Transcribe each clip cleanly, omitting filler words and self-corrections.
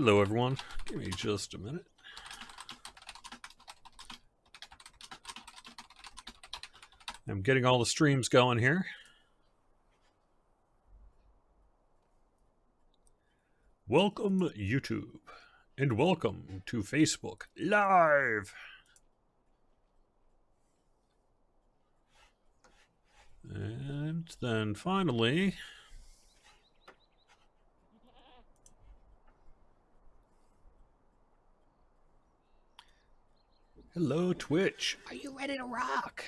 Hello everyone, give me just a minute. I'm getting all the streams going here. Welcome YouTube, and welcome to Facebook Live. And then finally, hello Twitch, are you ready to rock?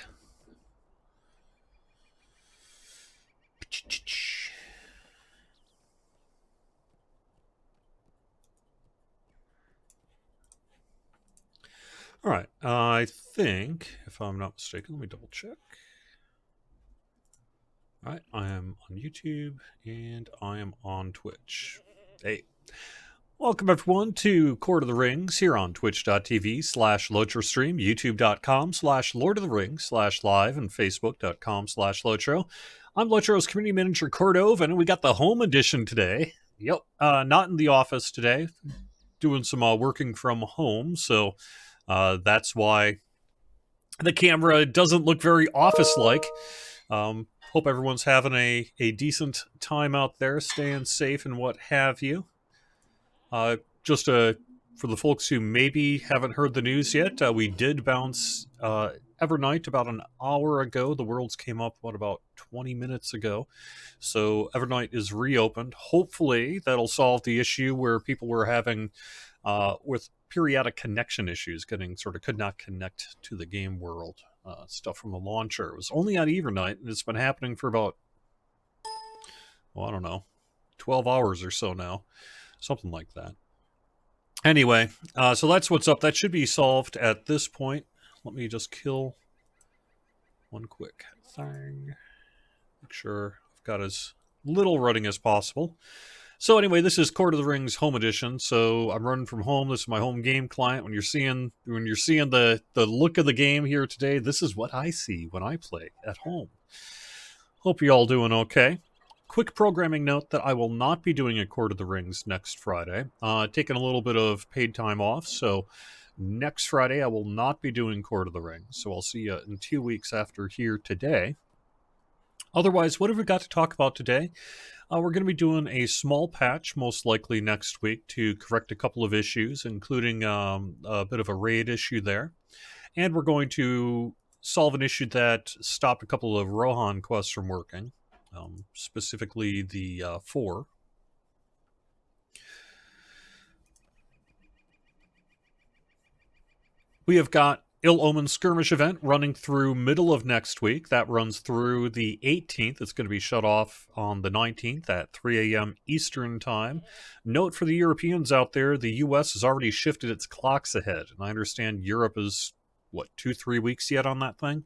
All right, I think, if I'm not mistaken, let me double check. All right, I am on YouTube and I am on Twitch. Hey. Welcome everyone to Court of the Rings here on twitch.tv/LotroStream, youtube.com/Lord of the Rings/live, and facebook.com/Lotro. I'm Lotro's community manager, Cordove, and we got the home edition today. Yep, not in the office today, doing some working from home, so that's why the camera doesn't look very office-like. Hope everyone's having a decent time out there, staying safe and what have you. Just for the folks who maybe haven't heard the news yet, we did bounce Evernight about an hour ago. The Worlds came up, about 20 minutes ago. So Evernight is reopened. Hopefully that'll solve the issue where people were having with periodic connection issues, could not connect to the game world. Stuff from the launcher. It was only on Evernight, and it's been happening for about, I don't know, 12 hours or so now. Something like that. Anyway, so that's what's up. That should be solved at this point. Let me just kill one quick thing. Make sure I've got as little running as possible. So anyway, this is Court of the Rings Home Edition. So I'm running from home. This is my home game client. When you're seeing the look of the game here today, this is what I see when I play at home. Hope you all doing okay. Quick programming note that I will not be doing a Court of the Rings next Friday. Taking a little bit of paid time off, so next Friday I will not be doing Court of the Rings. So I'll see you in 2 weeks after here today. Otherwise, what have we got to talk about today? We're going to be doing a small patch, most likely next week, to correct a couple of issues, including a bit of a raid issue there. And we're going to solve an issue that stopped a couple of Rohan quests from working. Specifically the 4. We have got Ill Omen Skirmish event running through middle of next week. That runs through the 18th. It's going to be shut off on the 19th at 3 a.m. Eastern Time. Note for the Europeans out there, the U.S. has already shifted its clocks ahead. And I understand Europe is, 2-3 weeks yet on that thing?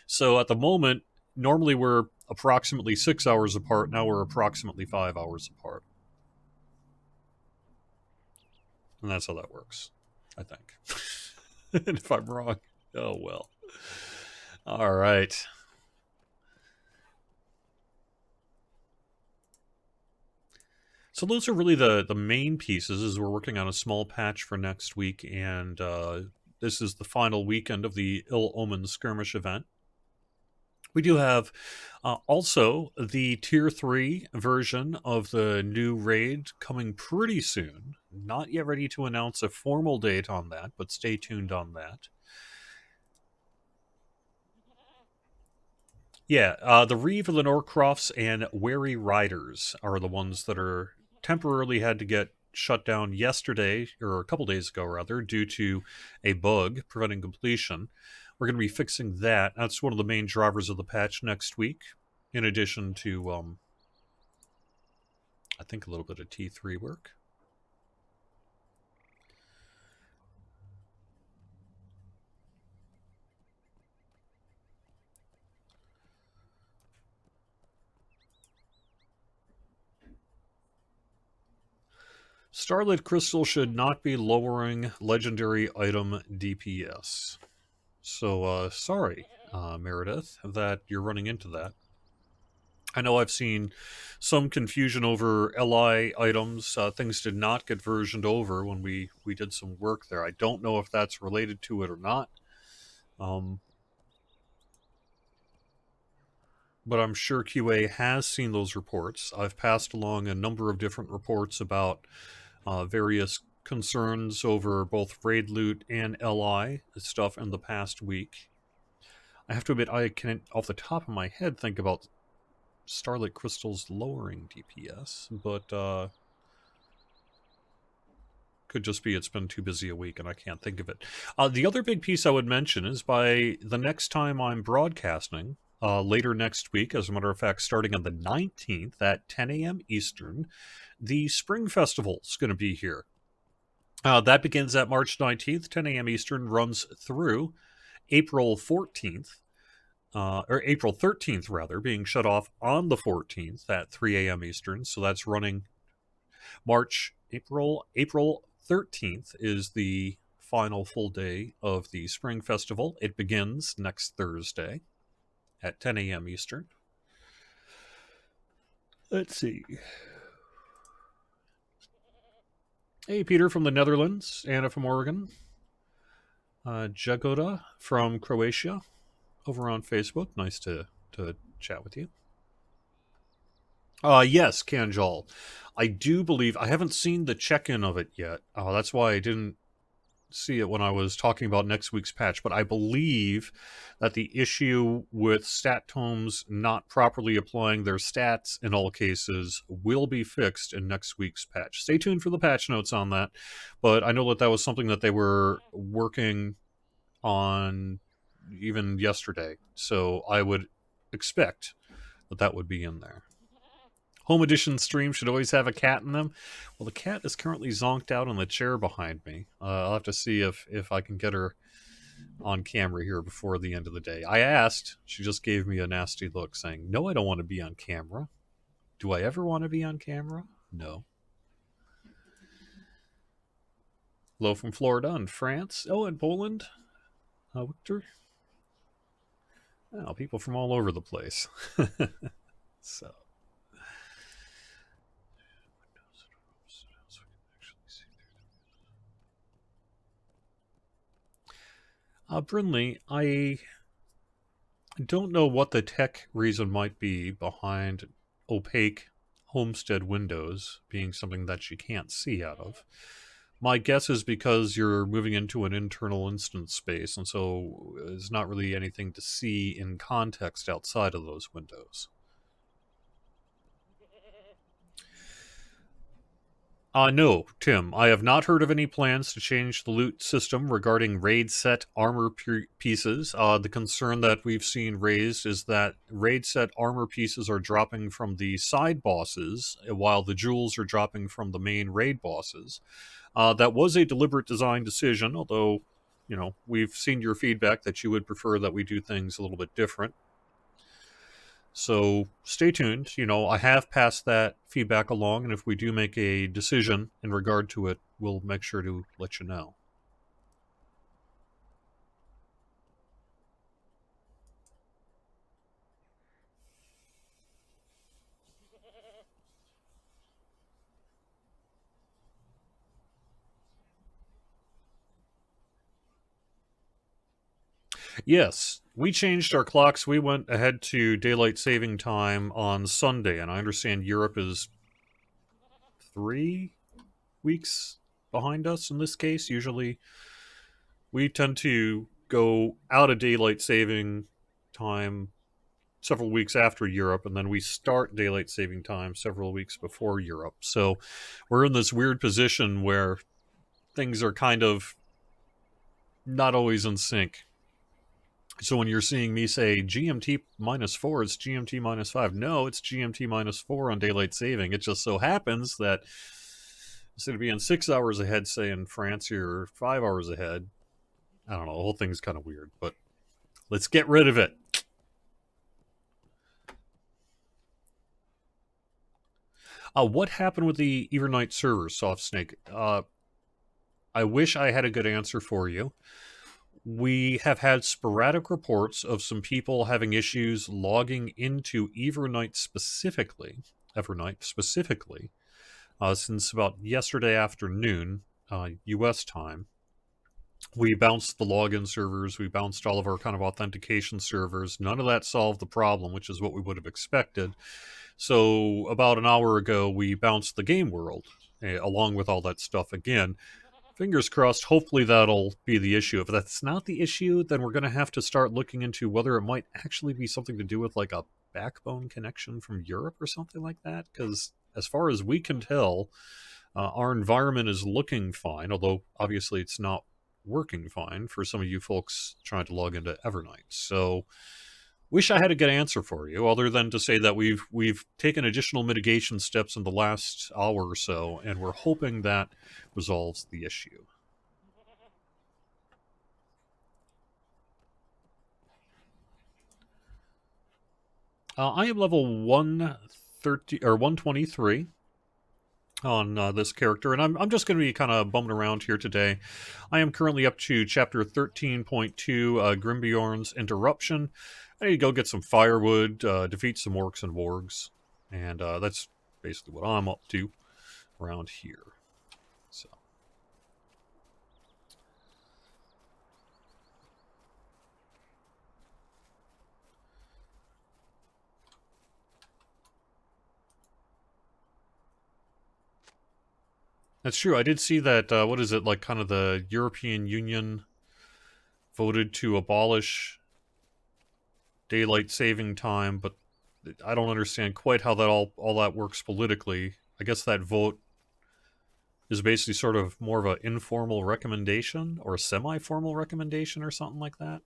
So at the moment, normally we're approximately 6 hours apart. Now we're approximately 5 hours apart. And that's how that works, I think. And if I'm wrong, oh well. All right. So those are really the main pieces, as we're working on a small patch for next week. And this is the final weekend of the Ill Omen Skirmish event. We do have also the Tier 3 version of the new raid coming pretty soon. Not yet ready to announce a formal date on that, but stay tuned on that. Yeah, the Reeve of the Norcrofts and Wary Riders are the ones that are temporarily had to get shut down yesterday, or a couple days ago rather, due to a bug preventing completion. We're going to be fixing that. That's one of the main drivers of the patch next week, in addition to, I think, a little bit of T3 work. Starlit Crystal should not be lowering legendary item DPS. So, sorry, Meredith, that you're running into that. I know I've seen some confusion over LI items. Things did not get versioned over when we did some work there. I don't know if that's related to it or not. Um, but I'm sure QA has seen those reports. I've passed along a number of different reports about various concerns over both raid loot and LI stuff in the past week. I have to admit, I can, off the top of my head, think about Starlit Crystals lowering DPS, but could just be it's been too busy a week and I can't think of it. The other big piece I would mention is by the next time I'm broadcasting, later next week, as a matter of fact, starting on the 19th at 10 a.m. Eastern, the Spring Festival is going to be here. That begins at March 19th, 10 a.m. Eastern, runs through April 14th, or April 13th, rather, being shut off on the 14th at 3 a.m. Eastern. So that's running April 13th is the final full day of the Spring Festival. It begins next Thursday at 10 a.m. Eastern. Let's see. Hey, Peter from the Netherlands, Anna from Oregon, Jagoda from Croatia over on Facebook. Nice to chat with you. Yes, Kanjal. I do believe, I haven't seen the check-in of it yet. That's why I didn't see it when I was talking about next week's patch, but I believe that the issue with stat tomes not properly applying their stats in all cases will be fixed in next week's patch. Stay tuned for the patch notes on that, but I know that that was something that they were working on even yesterday, so I would expect that that would be in there. Home edition stream should always have a cat in them. Well, the cat is currently zonked out on the chair behind me. I'll have to see if I can get her on camera here before the end of the day. I asked. She just gave me a nasty look saying, no, I don't want to be on camera. Do I ever want to be on camera? No. Hello from Florida and France. Oh, and Poland. Victor. Oh, people from all over the place. So. Brinley, I don't know what the tech reason might be behind opaque homestead windows being something that you can't see out of. My guess is because you're moving into an internal instance space, and so there's not really anything to see in context outside of those windows. No, Tim. I have not heard of any plans to change the loot system regarding raid set armor pieces. The concern that we've seen raised is that raid set armor pieces are dropping from the side bosses, while the jewels are dropping from the main raid bosses. That was a deliberate design decision, although, you know, we've seen your feedback that you would prefer that we do things a little bit different. So stay tuned. You know, I have passed that feedback along, and if we do make a decision in regard to it, we'll make sure to let you know. Yes, we changed our clocks. We went ahead to daylight saving time on Sunday, and I understand Europe is 3 weeks behind us in this case. Usually we tend to go out of daylight saving time several weeks after Europe, and then we start daylight saving time several weeks before Europe. So we're in this weird position where things are kind of not always in sync. So when you're seeing me say GMT -4, it's GMT -5. No, it's GMT -4 on daylight saving. It just so happens that instead of being 6 hours ahead, say in France, you're 5 hours ahead. I don't know. The whole thing's kind of weird, but let's get rid of it. What happened with the Evernight server, Soft Snake? I wish I had a good answer for you. We have had sporadic reports of some people having issues logging into Evernight specifically, since about yesterday afternoon, U.S. time. We bounced the login servers, we bounced all of our kind of authentication servers. None of that solved the problem, which is what we would have expected. So about an hour ago, we bounced the game world, along with all that stuff again. Fingers crossed, hopefully that'll be the issue. If that's not the issue, then we're going to have to start looking into whether it might actually be something to do with like a backbone connection from Europe or something like that. Because as far as we can tell, our environment is looking fine, although obviously it's not working fine for some of you folks trying to log into Evernight. So wish I had a good answer for you, other than to say that we've taken additional mitigation steps in the last hour or so, and we're hoping that resolves the issue. I am level 130 or 123 on this character, and I'm just going to be kind of bumming around here today. I am currently up to chapter 13.2, Grimbjorn's Interruption. I need to go get some firewood, defeat some orcs and wargs, and that's basically what I'm up to around here. So. That's true. I did see that, what is it, like kind of the European Union voted to abolish daylight saving time, but I don't understand quite how that all that works politically. I guess that vote is basically sort of more of an informal recommendation or a semi-formal recommendation or something like that.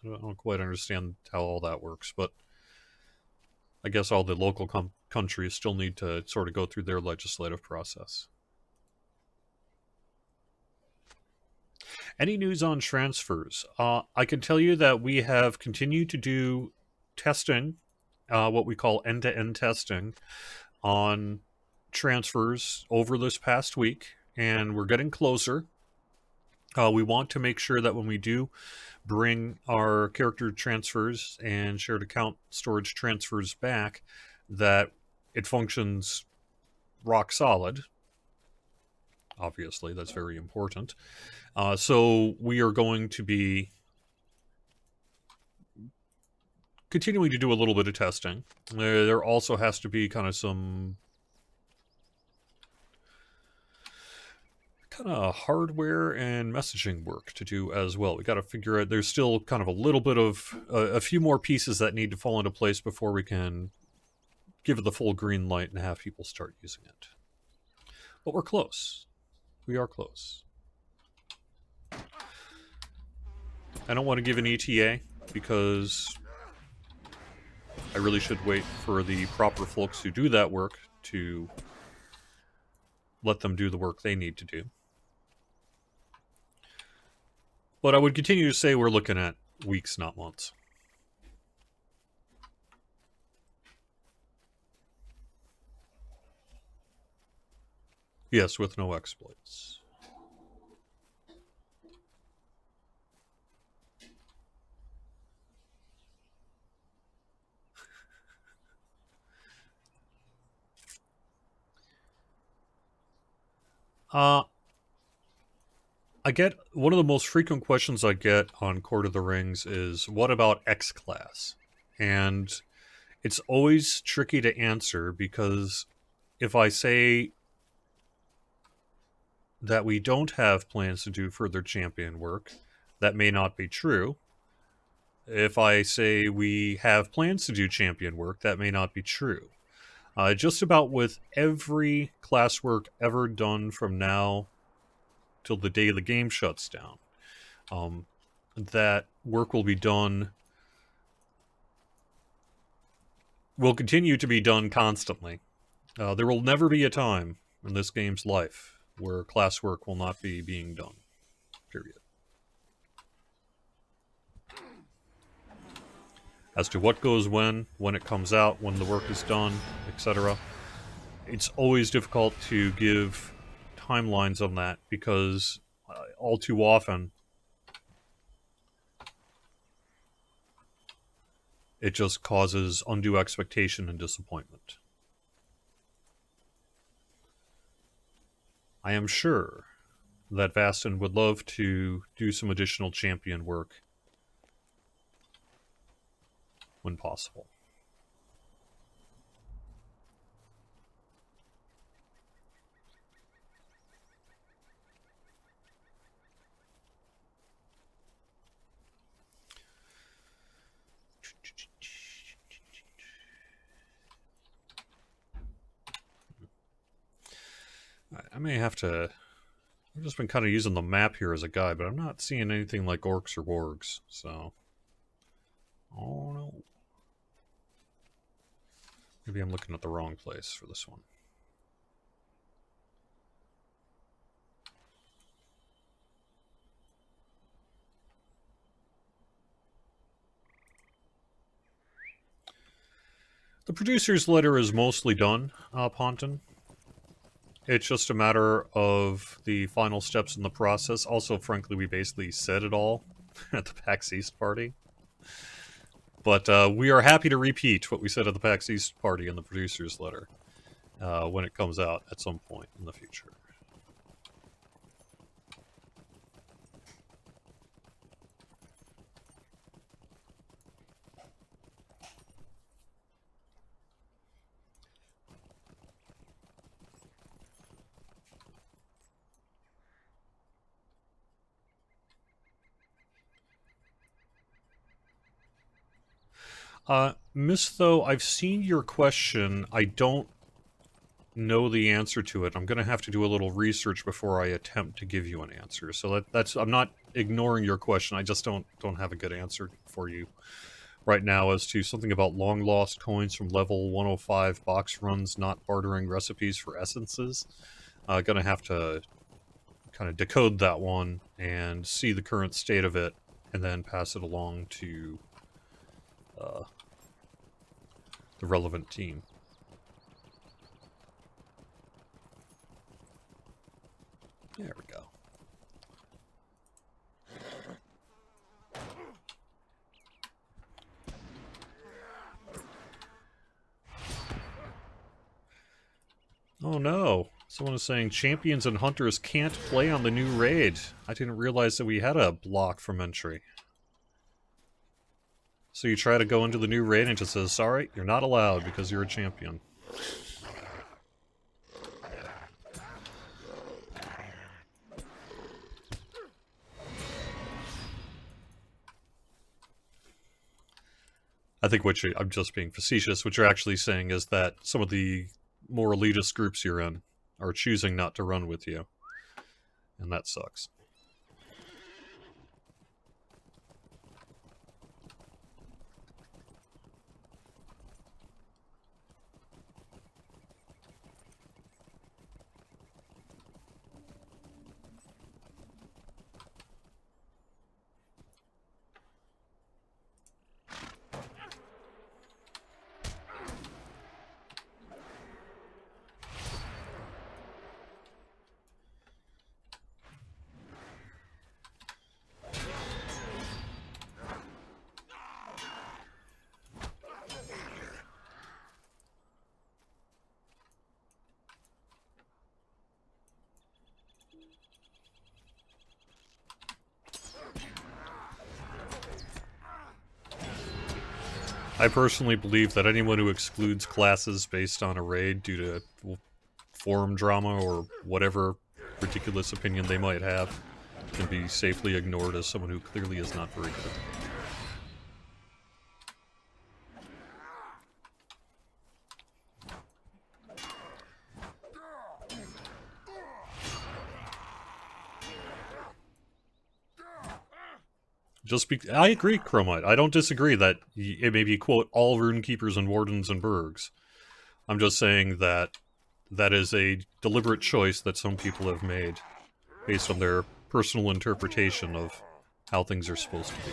I don't quite understand how all that works, but I guess all the local countries still need to sort of go through their legislative process. Any news on transfers? I can tell you that we have continued to do testing, what we call end-to-end testing, on transfers over this past week, and we're getting closer. We want to make sure that when we do bring our character transfers and shared account storage transfers back, that it functions rock solid. Obviously, that's very important. So we are going to be continuing to do a little bit of testing. There also has to be kind of some kind of hardware and messaging work to do as well. We got to figure out, there's still kind of a little bit of a few more pieces that need to fall into place before we can give it the full green light and have people start using it. But we're close. We are close. I don't want to give an ETA because I really should wait for the proper folks who do that work to let them do the work they need to do. But I would continue to say we're looking at weeks, not months. Yes, with no exploits. I get one of the most frequent questions I get on Court of the Rings is, what about X class? And it's always tricky to answer because if I say that we don't have plans to do further champion work, that may not be true. If I say we have plans to do champion work, that may not be true. Just about with every classwork ever done from now till the day the game shuts down, that work will be done, will continue to be done constantly. There will never be a time in this game's life where classwork will not be being done. Period. As to what goes when it comes out, when the work is done, etc. It's always difficult to give timelines on that because all too often It just causes undue expectation and disappointment. I am sure that Vastin would love to do some additional champion work when possible. I may have to... I've just been kind of using the map here as a guide, but I'm not seeing anything like orcs or wargs, so... Oh no. Maybe I'm looking at the wrong place for this one. The producer's letter is mostly done, Ponton. It's just a matter of the final steps in the process. Also, frankly, we basically said it all at the PAX East party. But we are happy to repeat what we said at the PAX East party in the producer's letter when it comes out at some point in the future. Miss Though, I've seen your question. I don't know the answer to it. I'm going to have to do a little research before I attempt to give you an answer. So that's I'm not ignoring your question. I just don't have a good answer for you right now as to something about long lost coins from level 105 box runs not bartering recipes for essences. Going to have to kind of decode that one and see the current state of it and then pass it along to the relevant team. There we go. Oh no. Someone is saying champions and hunters can't play on the new raid. I didn't realize that we had a block from entry. So you try to go into the new raid and it just says, sorry, you're not allowed because you're a champion. I think I'm just being facetious. What you're actually saying is that some of the more elitist groups you're in are choosing not to run with you. And that sucks. I personally believe that anyone who excludes classes based on a raid due to forum drama or whatever ridiculous opinion they might have can be safely ignored as someone who clearly is not very good. I agree, Chromite. I don't disagree that it may be, quote, all runekeepers and wardens and burgs. I'm just saying that that is a deliberate choice that some people have made based on their personal interpretation of how things are supposed to be.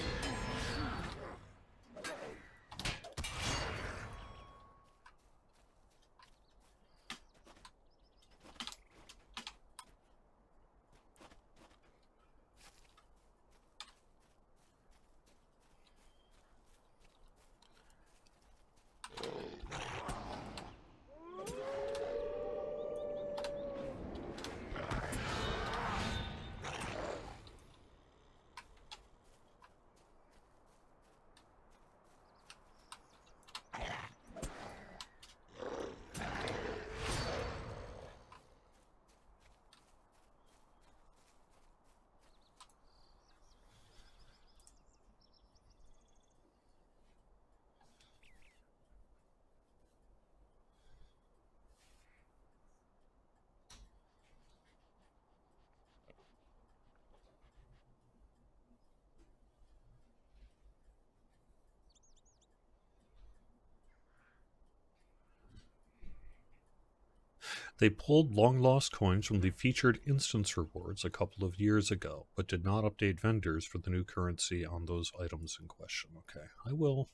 They pulled long-lost coins from the featured instance rewards a couple of years ago, but did not update vendors for the new currency on those items in question. Okay, I will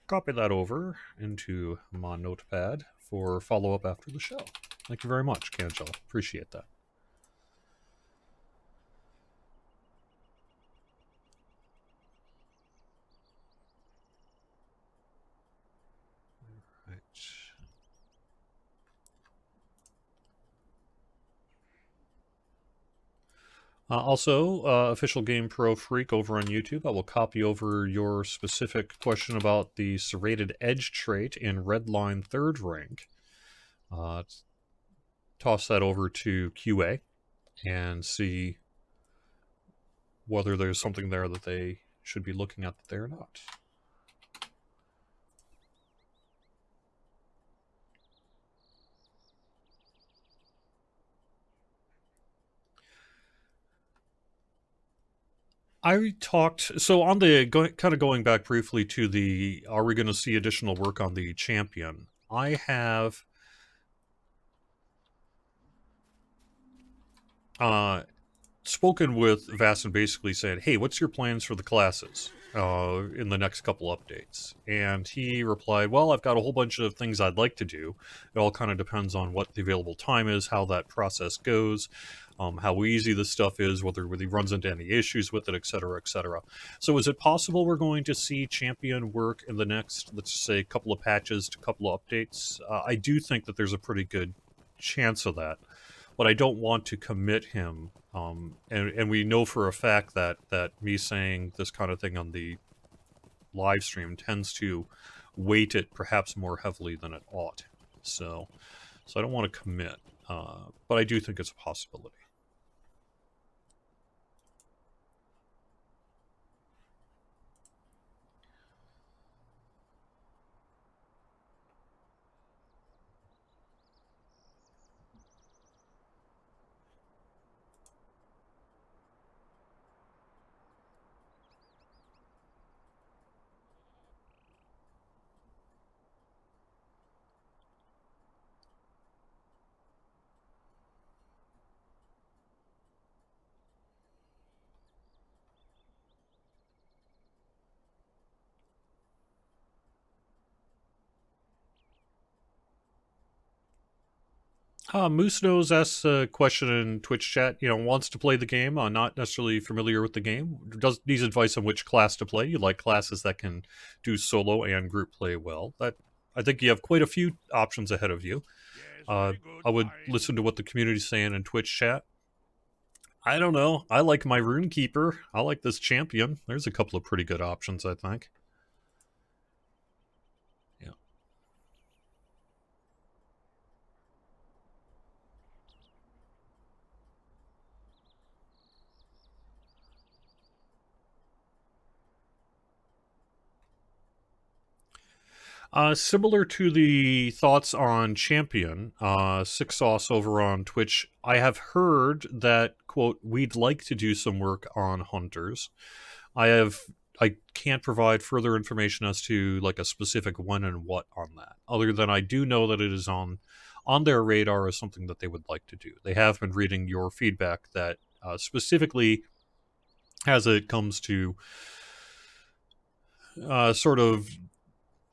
copy that over into my notepad for follow-up after the show. Thank you very much, Cangela. Appreciate that. Right. Also, Official Game Pro Freak over on YouTube, I will copy over your specific question about the serrated edge trait in Redline third rank. Toss that over to QA and see whether there's something there that they should be looking at that they're not. I talked so on the kind of going back briefly to the are we going to see additional work on the champion? I have spoken with Vastin basically said, hey, what's your plans for the classes in the next couple updates? And he replied, well, I've got a whole bunch of things I'd like to do. It all kind of depends on what the available time is, how that process goes, how easy this stuff is, whether he runs into any issues with it, et cetera, et cetera. So is it possible we're going to see champion work in the next, let's say, couple of patches to couple of updates? I do think that there's a pretty good chance of that, but I don't want to commit him. And we know for a fact that me saying this kind of thing on the live stream tends to weight it perhaps more heavily than it ought. So I don't want to commit, but I do think it's a possibility. Moose Nose asks a question in Twitch chat. Wants to play the game. Not necessarily familiar with the game. Needs advice on which class to play. You like classes that can do solo and group play well. That I think you have quite a few options ahead of you. I would listen to what the community's saying in Twitch chat. I don't know. I like my Runekeeper. I like this champion. There's a couple of pretty good options, I think. Yeah. Similar to the thoughts on Champion, Six Sauce over on Twitch, I have heard that, quote, we'd like to do some work on Hunters. I can't provide further information as to like a specific when and what on that, other than I do know that it is on their radar as something that they would like to do. They have been reading your feedback that specifically as it comes to sort of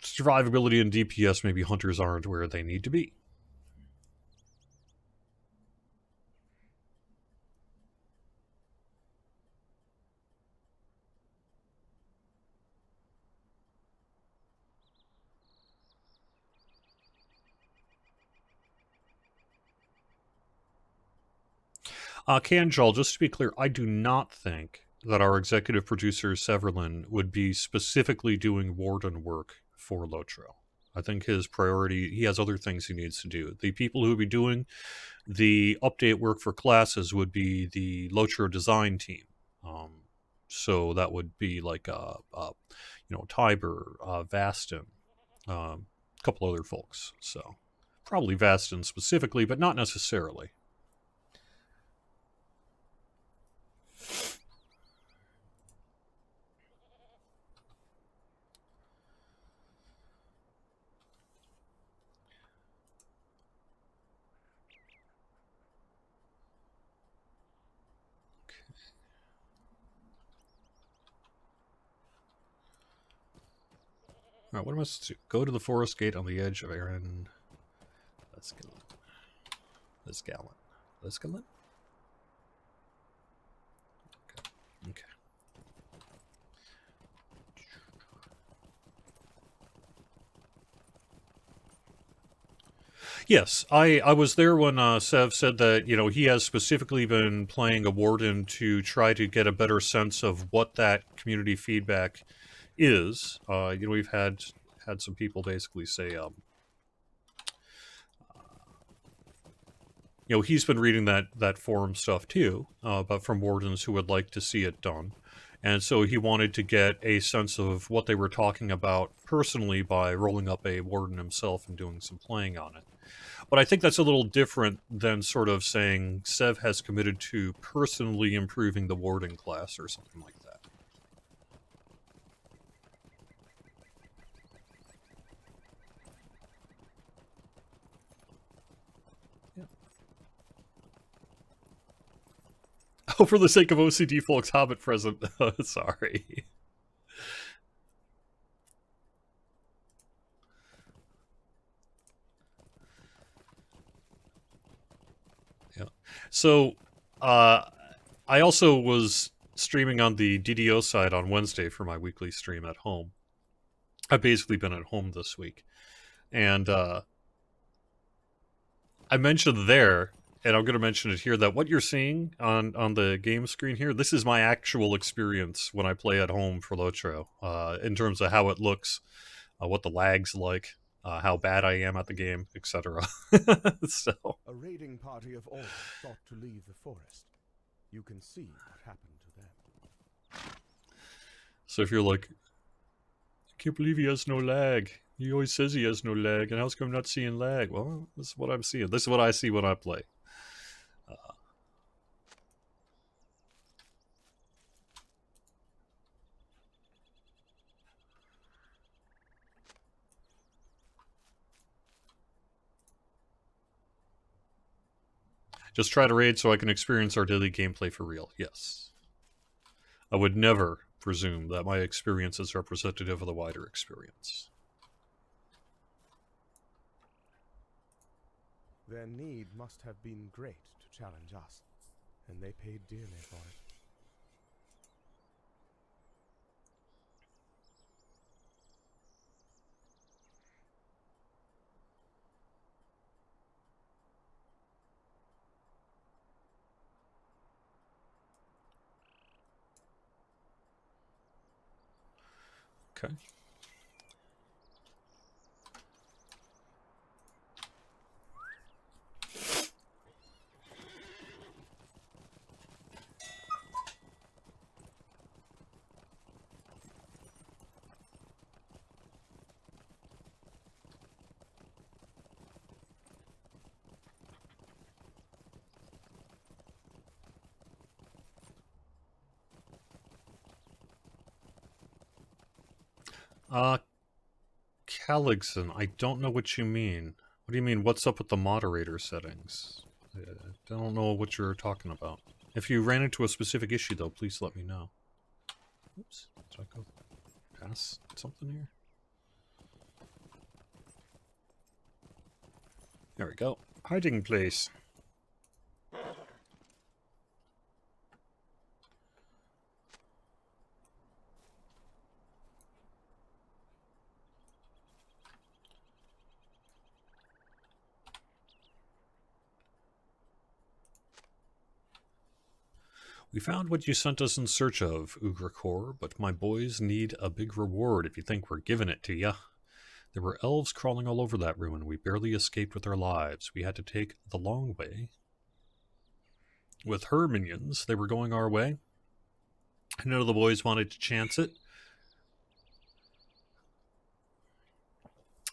survivability and DPS, maybe hunters aren't where they need to be. Kanjal, just to be clear, I do not think that our executive producer Severlin would be specifically doing warden work for Lotro. I think his priority, he has other things he needs to do. The people who would be doing the update work for classes would be the Lotro design team. So that would be like, Tiber, Vastin, a couple other folks. So probably Vastin specifically, but not necessarily. Alright, what am I supposed to do? Go to the forest gate on the edge of Aaron. Liscalin? Okay. Yes, I was there when Sev said that, he has specifically been playing a warden to try to get a better sense of what that community feedback is. We've had some people basically say, he's been reading that forum stuff too, but from wardens who would like to see it done. And so he wanted to get a sense of what they were talking about personally by rolling up a warden himself and doing some playing on it. But I think that's a little different than sort of saying Sev has committed to personally improving the warden class or something like that. Yeah. Oh, for the sake of OCD folks, Hobbit present. Sorry. Yeah. So, I also was streaming on the DDO side on Wednesday for my weekly stream at home. I've basically been at home this week. And I mentioned there, and I'm going to mention it here, that what you're seeing on the game screen here, this is my actual experience when I play at home for Lotro, in terms of how it looks, what the lag's like, how bad I am at the game, etc. So, a raiding party of orcs thought to leave the forest. You can see what happened to them. So if you're like, I can't believe he has no lag. He always says he has no lag, and how's come I'm not seeing lag? Well, this is what I'm seeing. This is what I see when I play. Just try to raid so I can experience our daily gameplay for real. Yes. I would never presume that my experience is representative of the wider experience. Their need must have been great to challenge us, and they paid dearly for it. Okay. Caligson, I don't know what you mean. What do you mean, what's up with the moderator settings? I don't know what you're talking about. If you ran into a specific issue, though, please let me know. Oops, did I go past something here? There we go. Hiding place. We found what you sent us in search of, Ugrakor, but my boys need a big reward if you think we're giving it to ya. There were elves crawling all over that ruin. We barely escaped with our lives. We had to take the long way. With her minions, they were going our way. None of the boys wanted to chance it.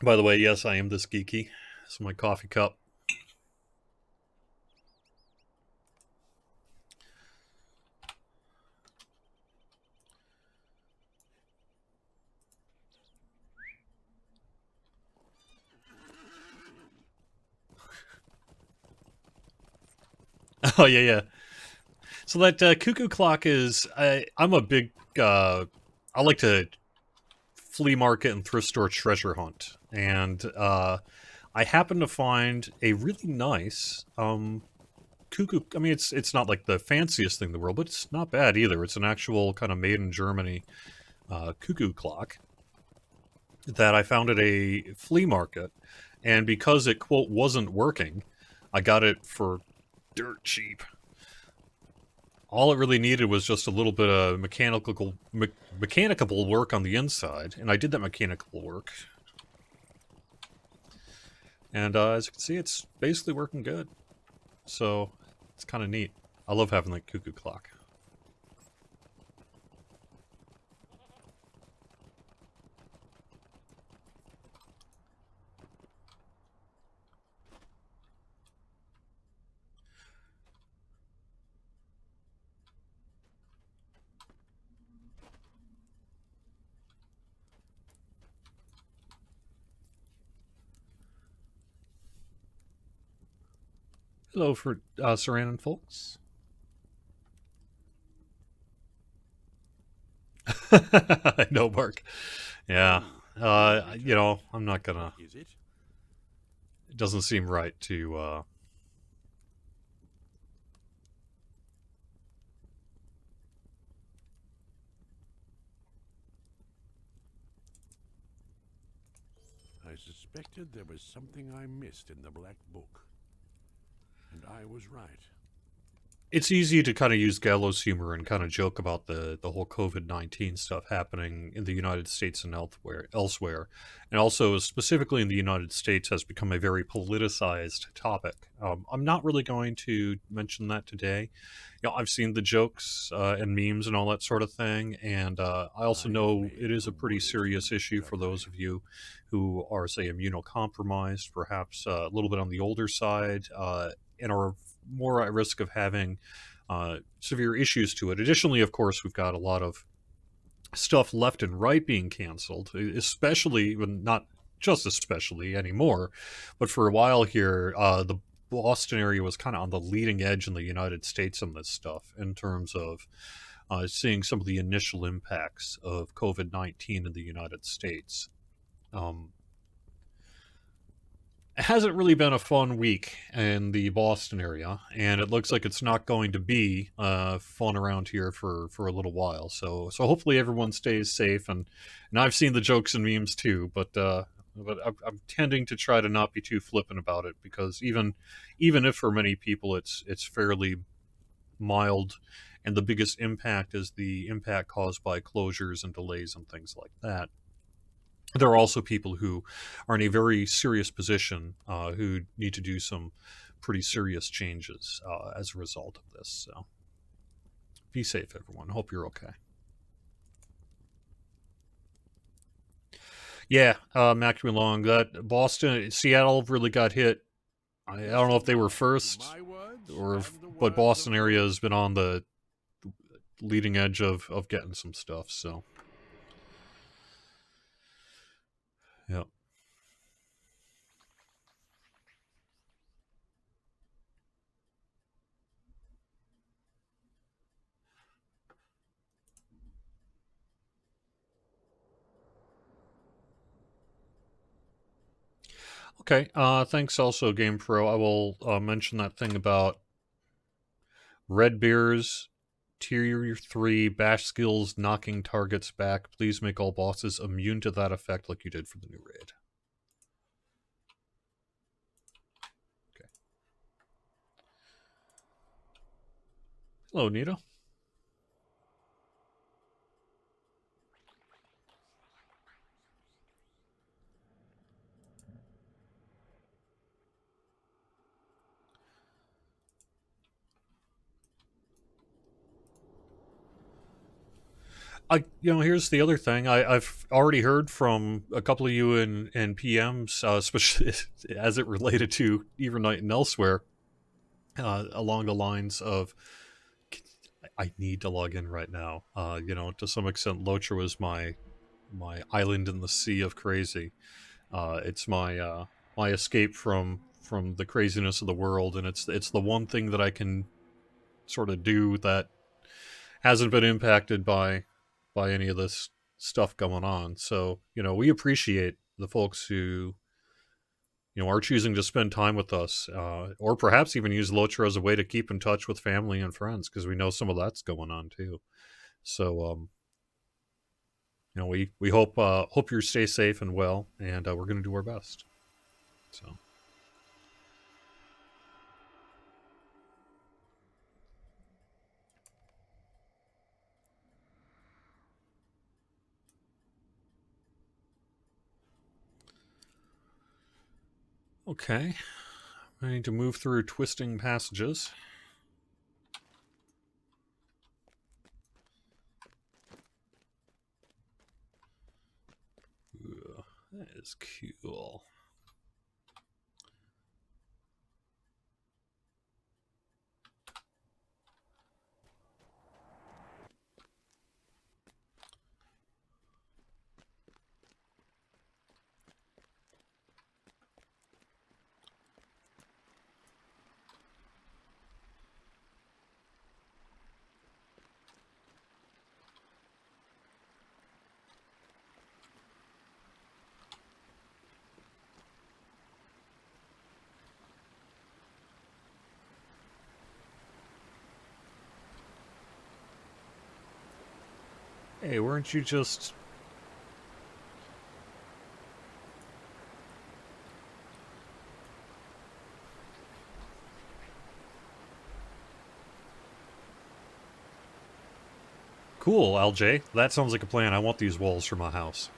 By the way, yes, I am this geeky. This is my coffee cup. Oh, yeah. So that cuckoo clock is... I'm a big... I like to flea market and thrift store treasure hunt, and I happened to find a really nice cuckoo. I mean, it's not like the fanciest thing in the world, but it's not bad either. It's an actual kind of made in Germany cuckoo clock that I found at a flea market, and because it quote wasn't working, I got it for dirt cheap. All it really needed was just a little bit of mechanical work on the inside, and I did that mechanical work. And as you can see, it's basically working good. So it's kind of neat. I love having that cuckoo clock. Hello for Saran folks. I know, Mark. Yeah. I'm not gonna. Is it? It doesn't seem right to. I suspected there was something I missed in the Black Book. And I was right. It's easy to kind of use gallows humor and kind of joke about the whole COVID-19 stuff happening in the United States and elsewhere, and also specifically in the United States has become a very politicized topic. I'm not really going to mention that today. I've seen the jokes and memes and all that sort of thing, and I also I have know made it is a good pretty words serious against issue for those drudgery. of you who are, say, immunocompromised, perhaps a little bit on the older side, and are more at risk of having severe issues to it. Additionally, of course, we've got a lot of stuff left and right being canceled, especially, well, not just especially anymore, but for a while here, the Boston area was kind of on the leading edge in the United States on this stuff in terms of seeing some of the initial impacts of COVID 19 in the United States. Um, it hasn't really been a fun week in the Boston area, and it looks like it's not going to be fun around here for a little while. So hopefully everyone stays safe, and I've seen the jokes and memes too, but I'm tending to try to not be too flippant about it because even if for many people it's fairly mild, and the biggest impact is the impact caused by closures and delays and things like that, there are also people who are in a very serious position who need to do some pretty serious changes as a result of this. So be safe, everyone. Hope you're okay. Yeah, Mac Long. That Boston, Seattle really got hit. I don't know if they were Listen now to first, my words or and the but words of Boston area your has been on the leading edge of getting some stuff. So yeah. Okay. Thanks also, Game Pro. I will mention that thing about red beers, tier 3, bash skills, knocking targets back. Please make all bosses immune to that effect like you did for the new raid. Okay. Hello, Nita. Here's the other thing. I've already heard from a couple of you in PMs, especially as it related to Evernight and elsewhere, along the lines of, I need to log in right now. To some extent, Lotra was my island in the sea of crazy. It's my escape from the craziness of the world, and it's the one thing that I can sort of do that hasn't been impacted by any of this stuff going on. So, we appreciate the folks who, are choosing to spend time with us, or perhaps even use Lotra as a way to keep in touch with family and friends, because we know some of that's going on too. So, we hope you stay safe and well, and we're going to do our best. So. Okay, I need to move through twisting passages. Ooh, that is cool. Hey, weren't you just... Cool, LJ. That sounds like a plan. I want these walls for my house.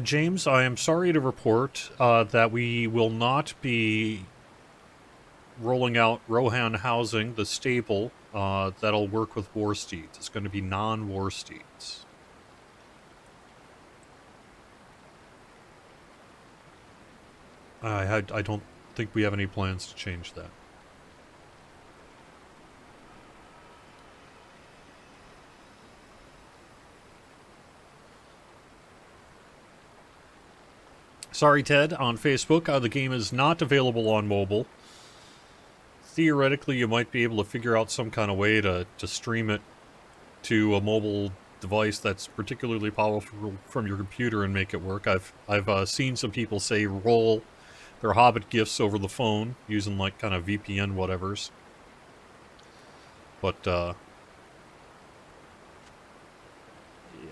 James, I am sorry to report that we will not be rolling out Rohan Housing, the stable, that'll work with war steeds. It's going to be non-war steeds. I don't think we have any plans to change that. Sorry, Ted, on Facebook, the game is not available on mobile. Theoretically, you might be able to figure out some kind of way to stream it to a mobile device that's particularly powerful from your computer and make it work. I've seen some people say roll their Hobbit gifts over the phone using like kind of VPN whatevers. But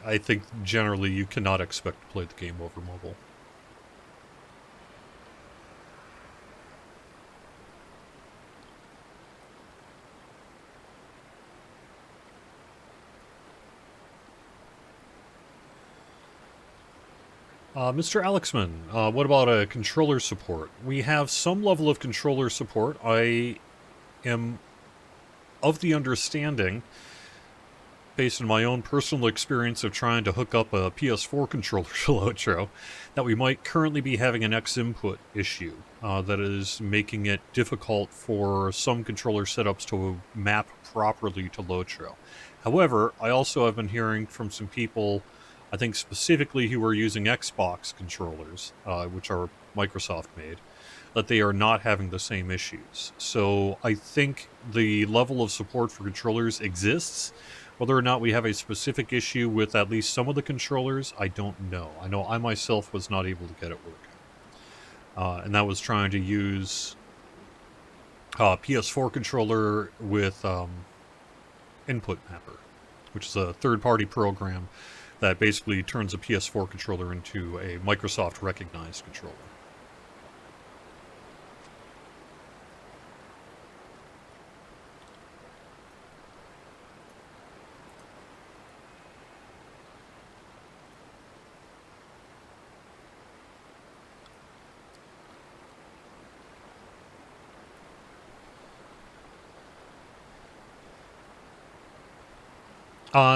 I think generally you cannot expect to play the game over mobile. Mr. Alexman, what about a controller support? We have some level of controller support. I am of the understanding, based on my own personal experience of trying to hook up a PS4 controller to Lotro, that we might currently be having an X input issue that is making it difficult for some controller setups to map properly to Lotro. However, I also have been hearing from some people, I think specifically who are using Xbox controllers, which are Microsoft made, that they are not having the same issues. So I think the level of support for controllers exists. Whether or not we have a specific issue with at least some of the controllers, I don't know. I know I myself was not able to get it working. And that was trying to use PS4 controller with Input Mapper, which is a third-party program that basically turns a PS4 controller into a Microsoft recognized controller.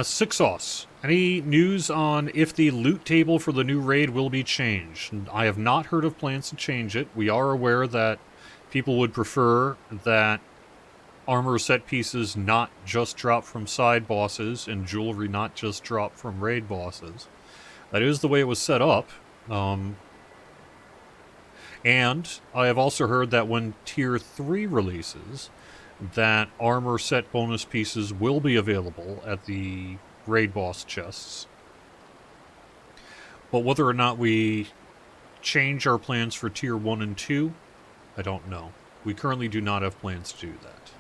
Six Sauce. Any news on if the loot table for the new raid will be changed? I have not heard of plans to change it. We are aware that people would prefer that armor set pieces not just drop from side bosses and jewelry not just drop from raid bosses. That is the way it was set up. And I have also heard that when Tier 3 releases, that armor set bonus pieces will be available at the raid boss chests. But whether or not we change our plans for Tier 1 and 2, I don't know. We currently do not have plans to do that.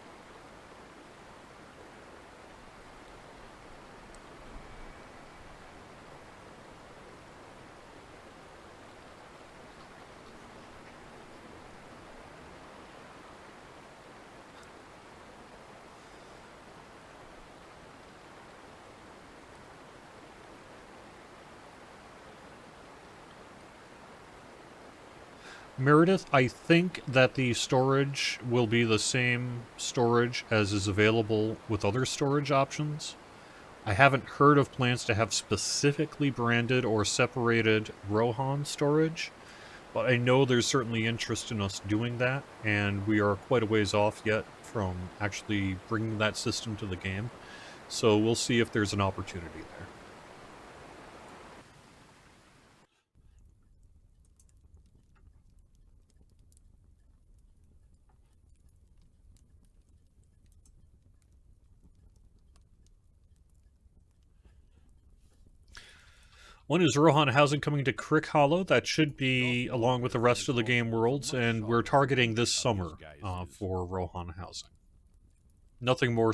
Meredith, I think that the storage will be the same storage as is available with other storage options. I haven't heard of plans to have specifically branded or separated Rohan storage, but I know there's certainly interest in us doing that, and we are quite a ways off yet from actually bringing that system to the game. So we'll see if there's an opportunity there. When is Rohan Housing coming to Crick Hollow? That should be along with the rest of the game worlds, and we're targeting this summer for Rohan Housing. Nothing more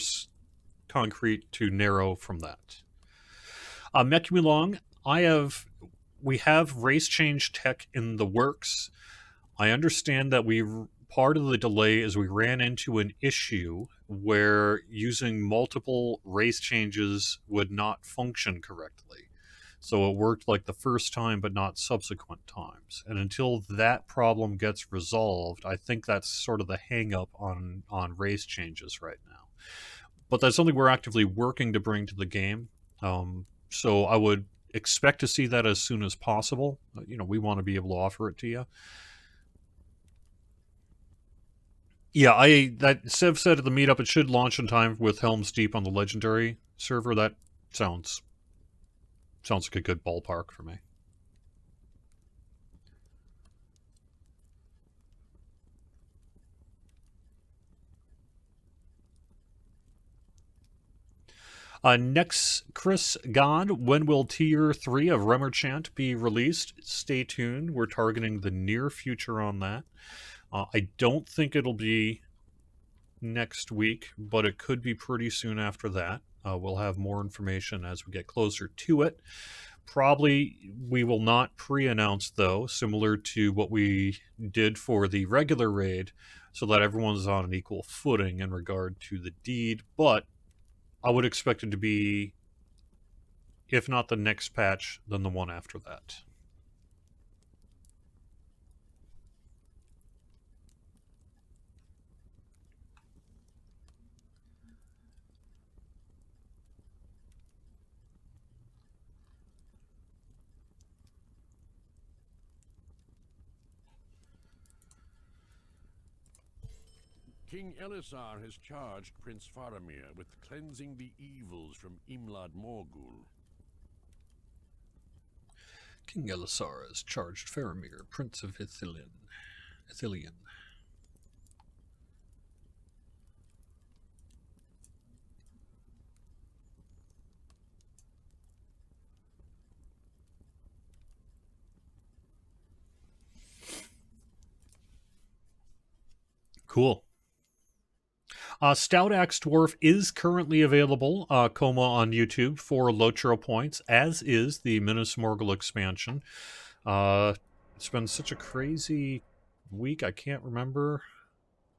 concrete to narrow from that. Mecumulong, we have race change tech in the works. I understand that part of the delay is we ran into an issue where using multiple race changes would not function correctly. So it worked like the first time, but not subsequent times. And until that problem gets resolved, I think that's sort of the hang up on race changes right now. But that's something we're actively working to bring to the game. So I would expect to see that as soon as possible. We want to be able to offer it to you. Yeah, that Sev said at the meetup it should launch in time with Helm's Deep on the Legendary server. That sounds like a good ballpark for me. Next, Chris God, when will Tier 3 of Remerchant be released? Stay tuned. We're targeting the near future on that. I don't think it'll be next week, but it could be pretty soon after that. We'll have more information as we get closer to it. Probably we will not pre-announce, though, similar to what we did for the regular raid, so that everyone's on an equal footing in regard to the deed, but I would expect it to be, if not the next patch, then the one after that. King Elisar has charged Prince Faramir with cleansing the evils from Imlad Morgul. King Elisar has charged Faramir, Prince of Ithilien. Cool. Stout Axe Dwarf is currently available, Coma on YouTube for Lotro points, as is the Minas Morgul expansion. It's been such a crazy week, I can't remember.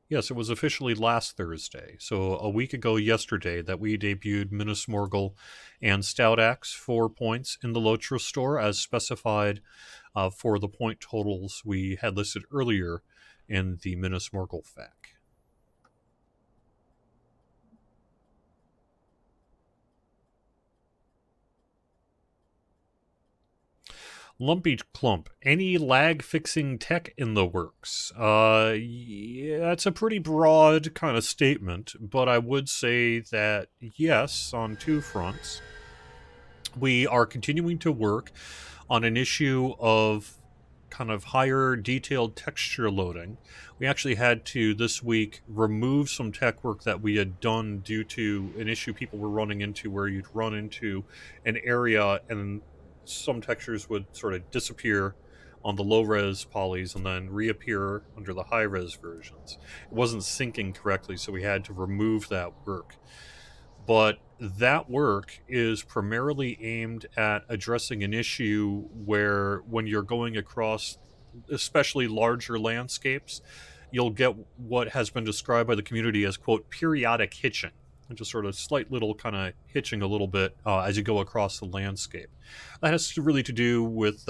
Yes, it was officially last Thursday, so a week ago yesterday, that we debuted Minas Morgul and Stout Axe for points in the Lotro store, as specified for the point totals we had listed earlier in the Minas Morgul FAQ. Lumpy Clump. Any lag fixing tech in the works? Yeah, it's a pretty broad kind of statement, but I would say that yes, on two fronts. We are continuing to work on an issue of kind of higher detailed texture loading. We actually had to this week remove some tech work that we had done due to an issue people were running into where you'd run into an area and some textures would sort of disappear on the low res polys and then reappear under the high res versions. It wasn't syncing correctly, so we had to remove that work. But that work is primarily aimed at addressing an issue where when you're going across especially larger landscapes, you'll get what has been described by the community as, quote, periodic hitching, just sort of slight little kind of hitching a little bit as you go across the landscape. That has really to do with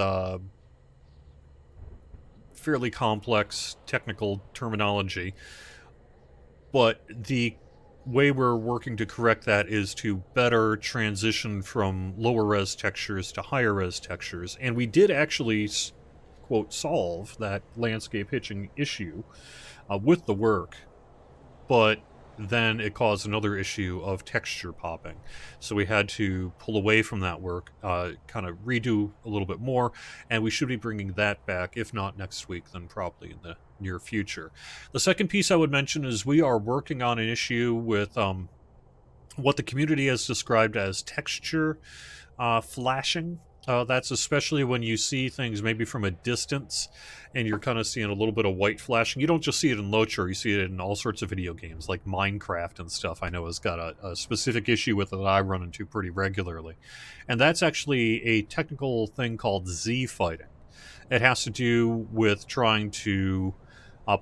fairly complex technical terminology, but the way we're working to correct that is to better transition from lower res textures to higher res textures. And we did actually, quote, solve that landscape hitching issue with the work, but then it caused another issue of texture popping. So we had to pull away from that work, kind of redo a little bit more, and we should be bringing that back, if not next week, then probably in the near future. The second piece I would mention is we are working on an issue with what the community has described as texture flashing. That's especially when you see things maybe from a distance and you're kind of seeing a little bit of white flashing. You don't just see it in Locher, you see it in all sorts of video games like Minecraft and stuff. I know has got a specific issue with it that I run into pretty regularly. And that's actually a technical thing called Z fighting. It has to do with trying to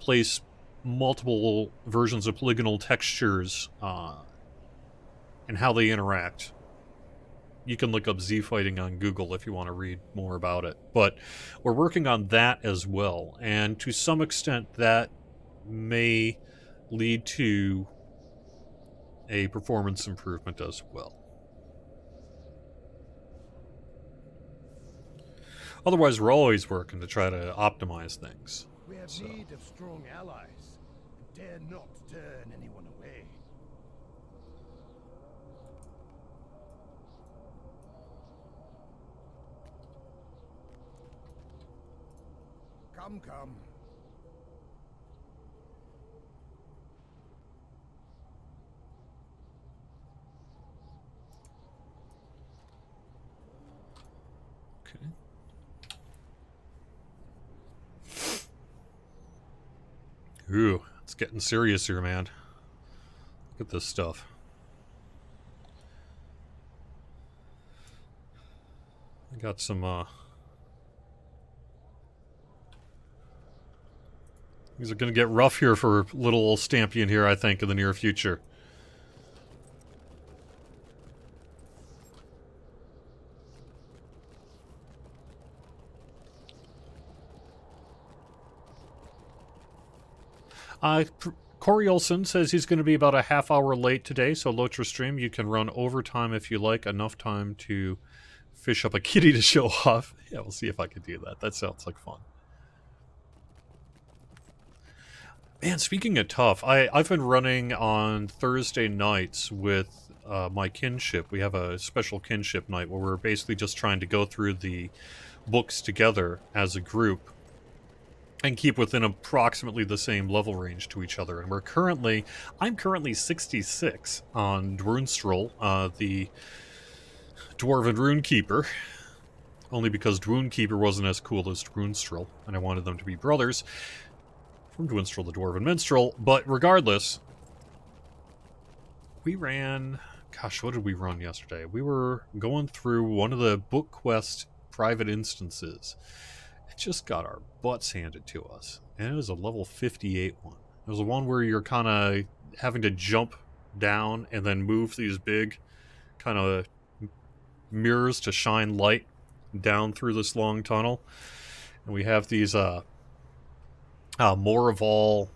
place multiple versions of polygonal textures and how they interact. You can look up Z fighting on Google if you want to read more about it. But we're working on that as well. And to some extent, that may lead to a performance improvement as well. Otherwise, we're always working to try to optimize things. We have need of strong allies. Dare not turn anyone away. Come, come. Okay. Ooh, it's getting serious here, man. Look at this stuff. I got some, things are going to get rough here for little old Stampion here, I think, in the near future. Corey Olson says he's going to be about a half hour late today, so Lotra stream, you can run overtime if you like, enough time to fish up a kitty to show off. Yeah, we'll see if I can do that. That sounds like fun. Man, speaking of tough, I've been running on Thursday nights with my kinship. We have a special kinship night where we're basically just trying to go through the books together as a group and keep within approximately the same level range to each other. And I'm currently 66 on Dwurnstroll, the Dwarven Runekeeper, only because Dwunekeeper wasn't as cool as Dwurnstroll, and I wanted them to be brothers from Dwurnstroll the Dwarven Minstrel. But regardless, we ran... Gosh, what did we run yesterday? We were going through one of the book quest private instances. Just got our butts handed to us, and it was a level 58 one. It was the one where you're kind of having to jump down and then move these big kind of mirrors to shine light down through this long tunnel. And we have these more of all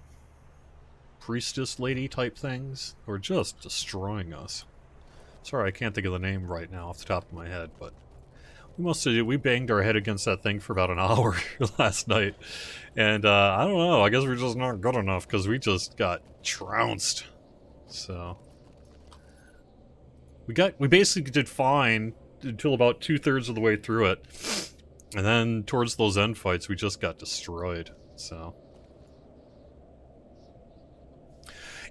priestess lady type things who are just destroying us. Sorry, I can't think of the name right now off the top of my head, but We banged our head against that thing for about an hour last night. And I don't know, I guess we're just not good enough because we just got trounced. So we basically did fine until about 2/3 of the way through it. And then towards those end fights we just got destroyed. So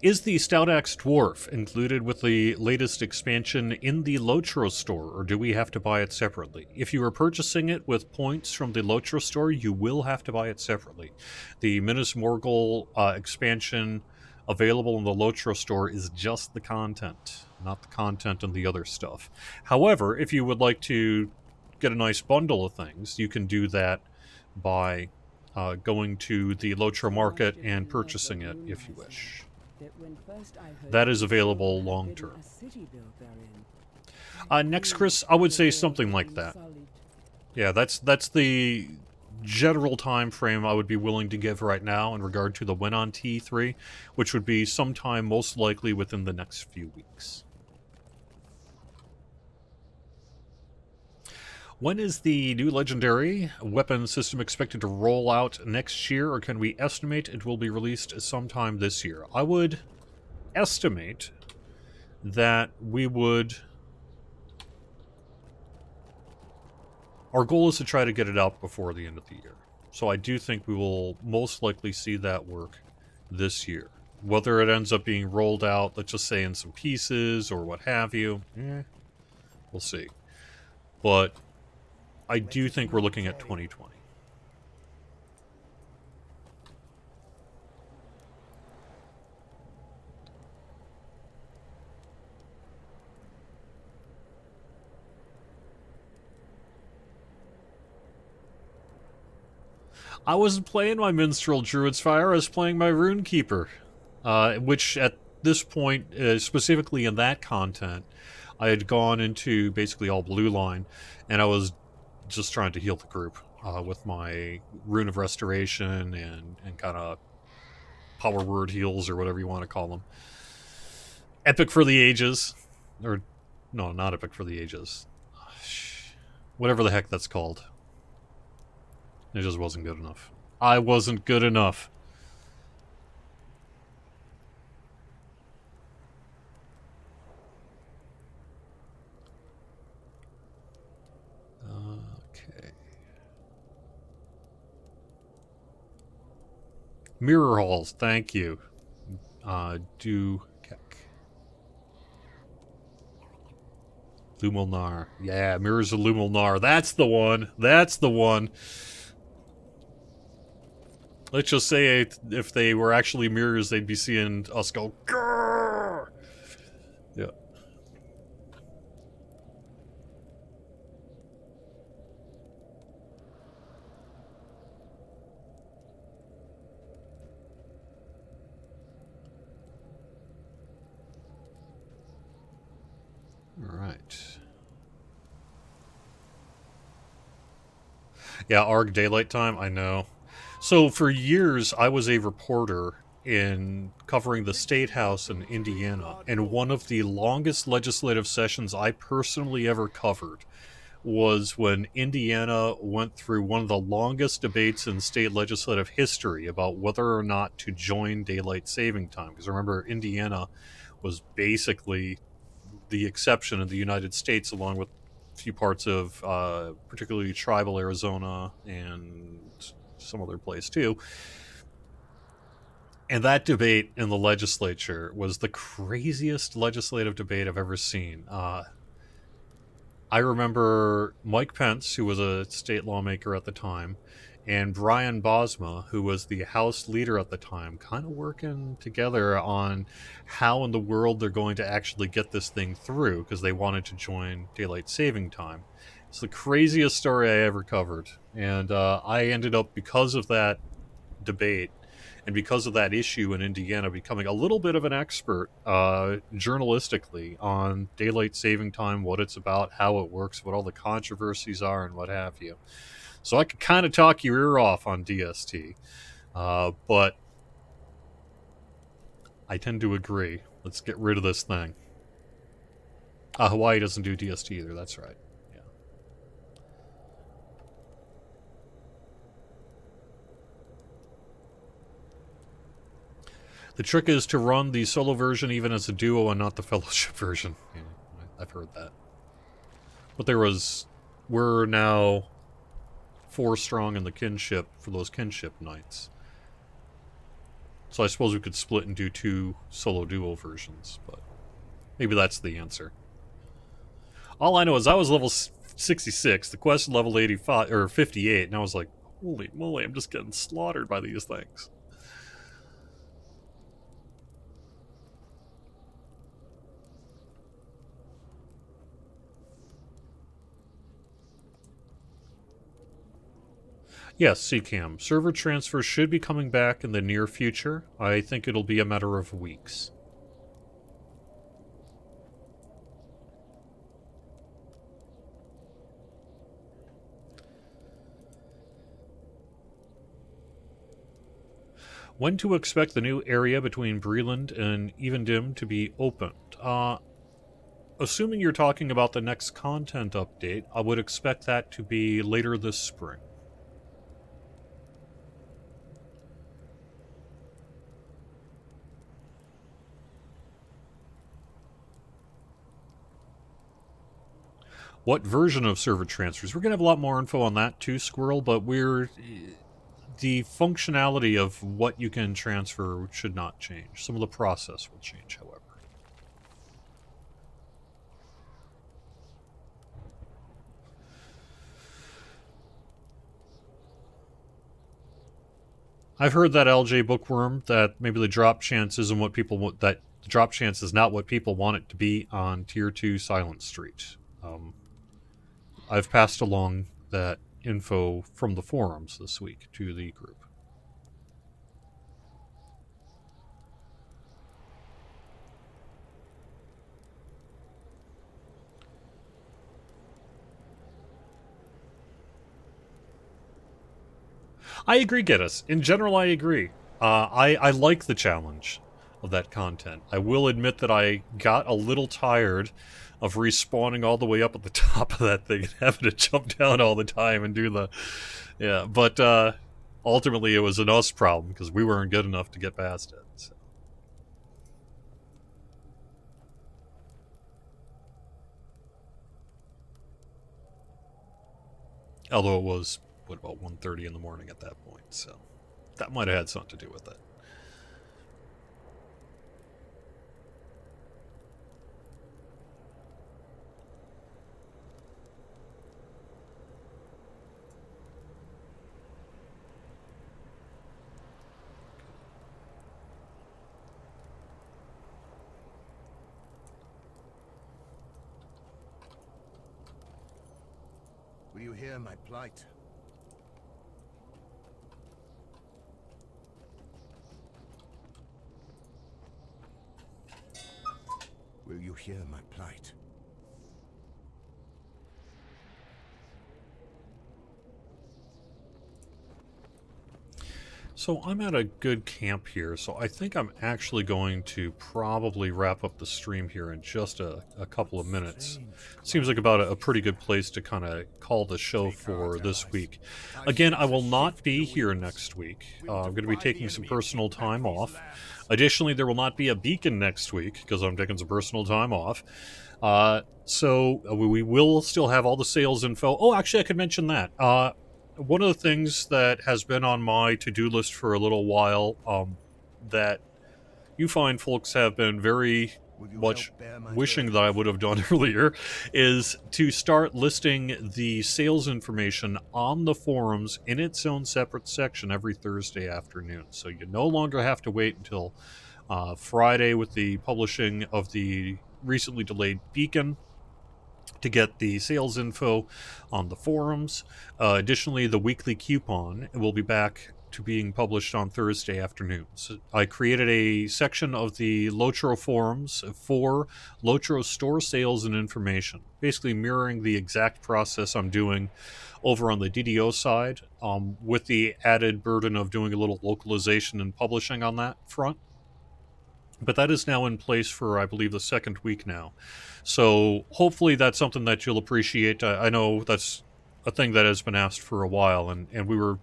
is the Stout Axe Dwarf included with the latest expansion in the Lotro store, or do we have to buy it separately? If you are purchasing it with points from the Lotro store, you will have to buy it separately. The Minas Morgul expansion available in the Lotro store is just the content, not the content and the other stuff. However, if you would like to get a nice bundle of things, you can do that by going to the Lotro market and purchasing it if you wish. That is available long term. Next, Chris, I would say something like that. Yeah, that's the general time frame I would be willing to give right now in regard to the win on T3, which would be sometime most likely within the next few weeks. When is the new legendary weapon system expected to roll out next year, or can we estimate it will be released sometime this year? I would estimate that we would... Our goal is to try to get it out before the end of the year. So I do think we will most likely see that work this year. Whether it ends up being rolled out, let's just say in some pieces or what have you, we'll see. But I do think we're looking at 2020. I wasn't playing my Minstrel Druid's Fire, I was playing my Runekeeper. Which at this point, specifically in that content, I had gone into basically all blue line, and I was just trying to heal the group with my Rune of Restoration and kind of power word heals, or whatever you want to call them. Epic for the ages. Or, no, not Epic for the ages. Whatever the heck that's called. It just wasn't good enough. I wasn't good enough. Okay. Mirror halls, thank you. Do Keck. Lumilnar. Yeah, Mirrors of Lumilnar. That's the one. That's the one. Let's just say if they were actually mirrors, they'd be seeing us go, grrr! Yeah. All right. Yeah, ARG Daylight Time, I know. So for years, I was a reporter in covering the State House in Indiana, and one of the longest legislative sessions I personally ever covered was when Indiana went through one of the longest debates in state legislative history about whether or not to join daylight saving time. Because remember, Indiana was basically the exception in the United States, along with a few parts of particularly tribal Arizona and some other place too. And that debate in the legislature was the craziest legislative debate I've ever seen. I remember Mike Pence, who was a state lawmaker at the time, and Brian Bosma, who was the House leader at the time, kind of working together on how in the world they're going to actually get this thing through, because they wanted to join daylight saving time. It's the craziest story I ever covered. And I ended up, because of that debate, and because of that issue in Indiana, becoming a little bit of an expert journalistically on daylight saving time, what it's about, how it works, what all the controversies are, and what have you. So I could kind of talk your ear off on DST, but I tend to agree. Let's get rid of this thing. Hawaii doesn't do DST either, that's right. Yeah. The trick is to run the solo version even as a duo and not the fellowship version. Yeah, I've heard that. But we're now 4 strong in the kinship for those kinship nights. So I suppose we could split and do 2 solo duo versions, but maybe that's the answer. All I know is I was level 66, the quest level 85 or 58, and I was like, holy moly, I'm just getting slaughtered by these things. Yes, CCAM. Server transfer should be coming back in the near future. I think it'll be a matter of weeks. When to expect the new area between Breland and Evendim to be opened? Assuming you're talking about the next content update, I would expect that to be later this spring. What version of server transfers? We're going to have a lot more info on that too, Squirrel, but the functionality of what you can transfer should not change. Some of the process will change, however. I've heard that LJ Bookworm that maybe the drop chance isn't what people want. That the drop chance is not what people want it to be on Tier 2 Silent Street. I've passed along that info from the forums this week to the group. I agree, Geddes. In general, I agree. I like the challenge of that content. I will admit that I got a little tired of respawning all the way up at the top of that thing and having to jump down all the time and do the... Yeah, but ultimately it was an us problem because we weren't good enough to get past it. So. Although it was, about 1:30 in the morning at that point, so that might have had something to do with it. Will you hear my plight? Will you hear my plight? So I'm at a good camp here, so I think I'm actually going to probably wrap up the stream here in just a couple of minutes. Seems like about a pretty good place to kind of call the show for this week. Again, I will not be here next week. I'm going to be taking some personal time off. Additionally, there will not be a beacon next week because I'm taking some personal time off. So we will still have all the sales info. Oh, actually, I could mention that. One of the things that has been on my to-do list for a little while, that you find folks have been very much wishing that I would have done earlier, is to start listing the sales information on the forums in its own separate section every Thursday afternoon. So you no longer have to wait until Friday with the publishing of the recently delayed beacon to get the sales info on the forums. Additionally, the weekly coupon will be back to being published on Thursday afternoons. I created a section of the Lotro forums for Lotro store sales and information, basically mirroring the exact process I'm doing over on the DDO side, with the added burden of doing a little localization and publishing on that front. But that is now in place for, I believe, the second week now. So hopefully that's something that you'll appreciate. I know that's a thing that has been asked for a while, and we were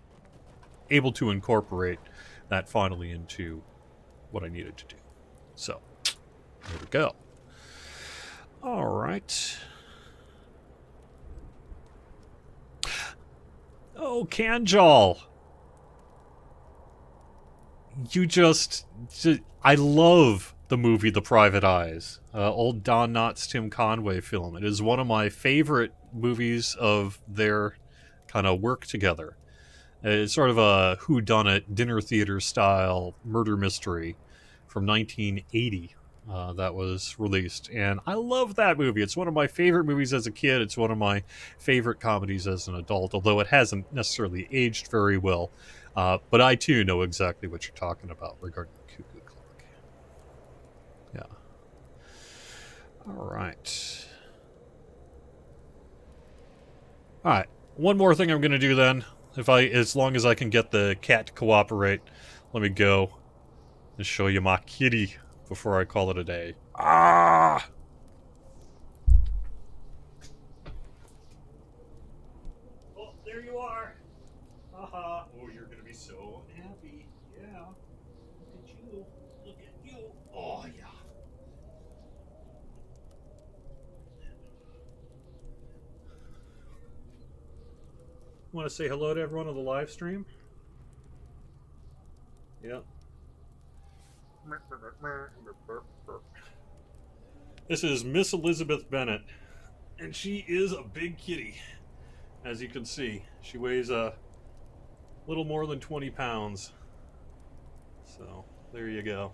able to incorporate that finally into what I needed to do. So, there we go. All right. Oh, Kanjal. I love the movie The Private Eyes, old Don Knotts, Tim Conway film. It is one of my favorite movies of their kind of work together. It's sort of a whodunit, dinner theater style murder mystery from 1980 that was released. And I love that movie. It's one of my favorite movies as a kid. It's one of my favorite comedies as an adult, although it hasn't necessarily aged very well. But I, too, know exactly what you're talking about regarding the cuckoo clock. Yeah. All right. All right. One more thing I'm going to do then. As long as I can get the cat to cooperate, let me go and show you my kitty before I call it a day. Ah! Oh, there you are. Haha. Oh, you're gonna be so happy. Yeah. Look at you. Look at you. Oh, yeah. Want to say hello to everyone on the live stream? Yeah. This is Miss Elizabeth Bennett, and she is a big kitty. As you can see, she weighs a little more than 20 pounds. So, there you go.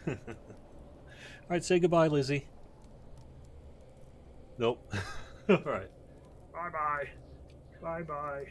All right, say goodbye, Lizzie. Nope. All right. Bye-bye. Bye-bye.